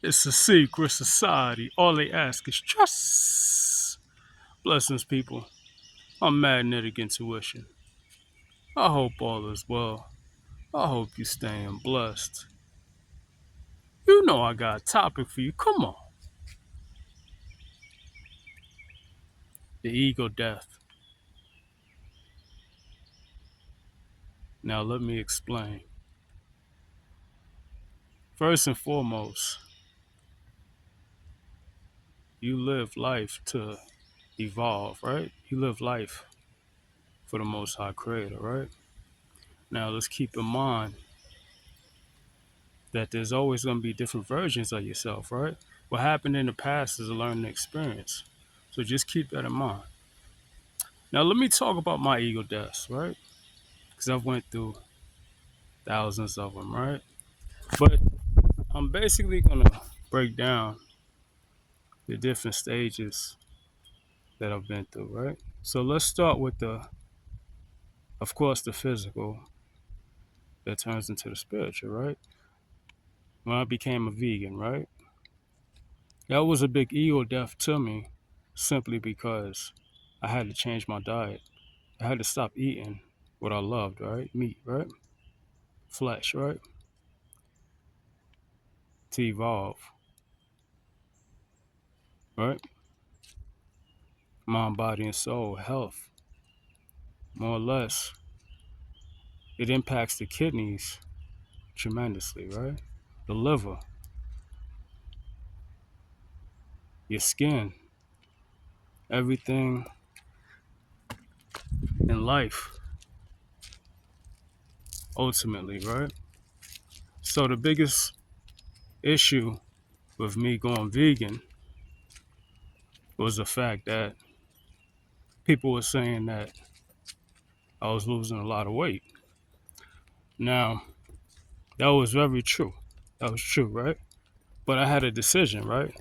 It's a secret society. All they ask is trust. Blessings, people. I'm Magnetic Intuition. I hope all is well. I hope you're staying blessed. You know I got a topic for you. Come on. The ego death. Now let me explain. First and foremost, you live life to evolve, right? You live life for the Most High Creator, right? Now let's keep in mind that there's always going to be different versions of yourself, right? What happened in the past is a learning experience. So just keep that in mind. Now let me talk about my ego deaths, right? Because I've went through thousands of them, right? But I'm basically going to break down the different stages that I've been through, right? So let's start with of course, the physical that turns into the spiritual, right? When I became a vegan, right? That was a big ego death to me simply because I had to change my diet. I had to stop eating what I loved, right? Meat, right? Flesh, right? To evolve, right? Mind, body, and soul, health, more or less. It impacts the kidneys tremendously, right? The liver, your skin, everything in life, ultimately, right? So the biggest issue with me going vegan was the fact that people were saying that I was losing a lot of weight. Now, that was very true. That was true, right? But I had a decision, right?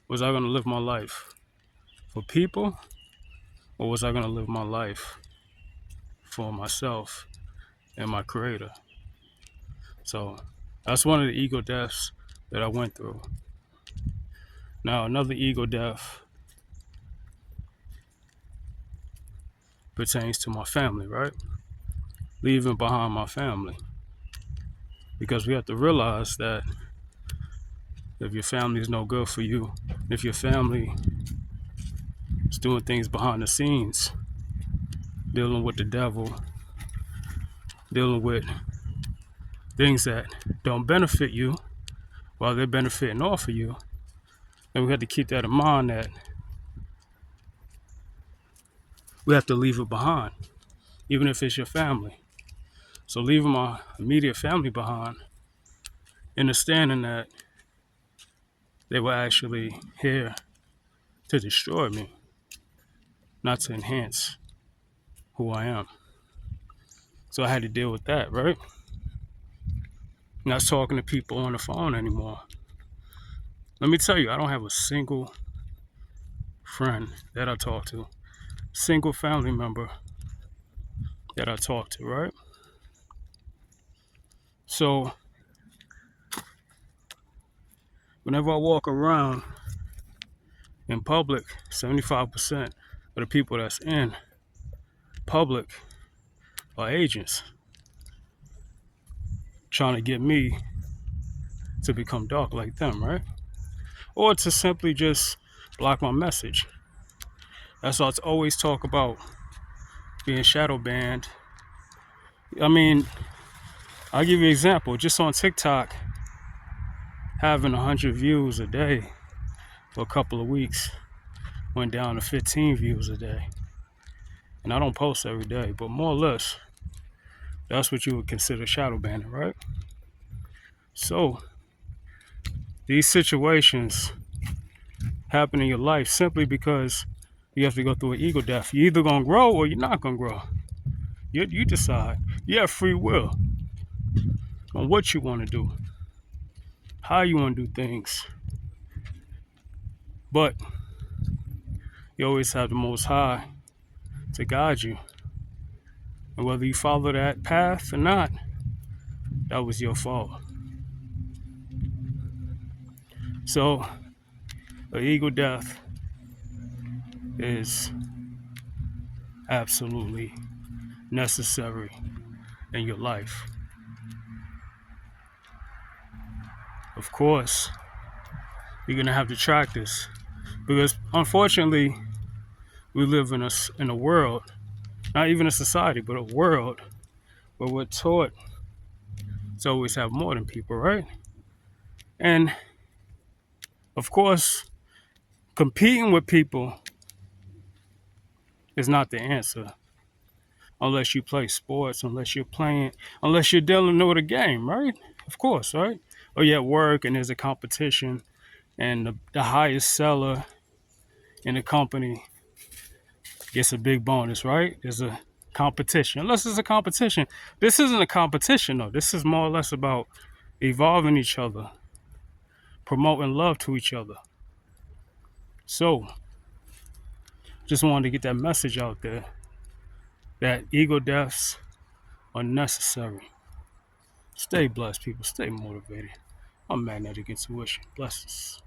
Was I going to live my life for people, or was I going to live my life for myself and my creator? So that's one of the ego deaths that I went through. Now, another ego death pertains to my family, right? Leaving behind my family. Because we have to realize that if your family is no good for you, if your family is doing things behind the scenes, dealing with the devil, dealing with things that don't benefit you while they're benefiting off of you, then we have to keep that in mind that we have to leave it behind, even if it's your family. So leaving my immediate family behind, understanding that they were actually here to destroy me, not to enhance who I am. So I had to deal with that, right? Not talking to people on the phone anymore. Let me tell you, I don't have a single friend that I talk to, single family member that I talk to, right? So whenever I walk around in public, 75% of the people that's in public are agents trying to get me to become dark like them, right? Or to simply just block my message. That's why I always talk about being shadow banned. I mean, I'll give you an example. Just on TikTok, having 100 views a day for a couple of weeks went down to 15 views a day. And I don't post every day, but more or less, that's what you would consider shadow banning, right? So these situations happen in your life simply because you have to go through an ego death. You're either gonna grow or you're not gonna grow. You decide. You have free will on what you want to do, how you want to do things. But you always have the Most High to guide you. And whether you follow that path or not, that was your fault. So, an ego death is absolutely necessary in your life. Of course, you're gonna have to track this because, unfortunately, we live in a world, not even a society, but a world where we're taught to always have more than people, right? And of course, competing with people is not the answer unless you play sports, unless you're dealing with a game, right? Of course, right? Or you're at work and there's a competition and the highest seller in the company gets a big bonus, right? There's a competition. Unless it's a competition. This isn't a competition, though. This is more or less about evolving each other, promoting love to each other. So, just wanted to get that message out there that ego deaths are necessary. Stay blessed, people. Stay motivated. I'm Magnetic Intuition. Blessings.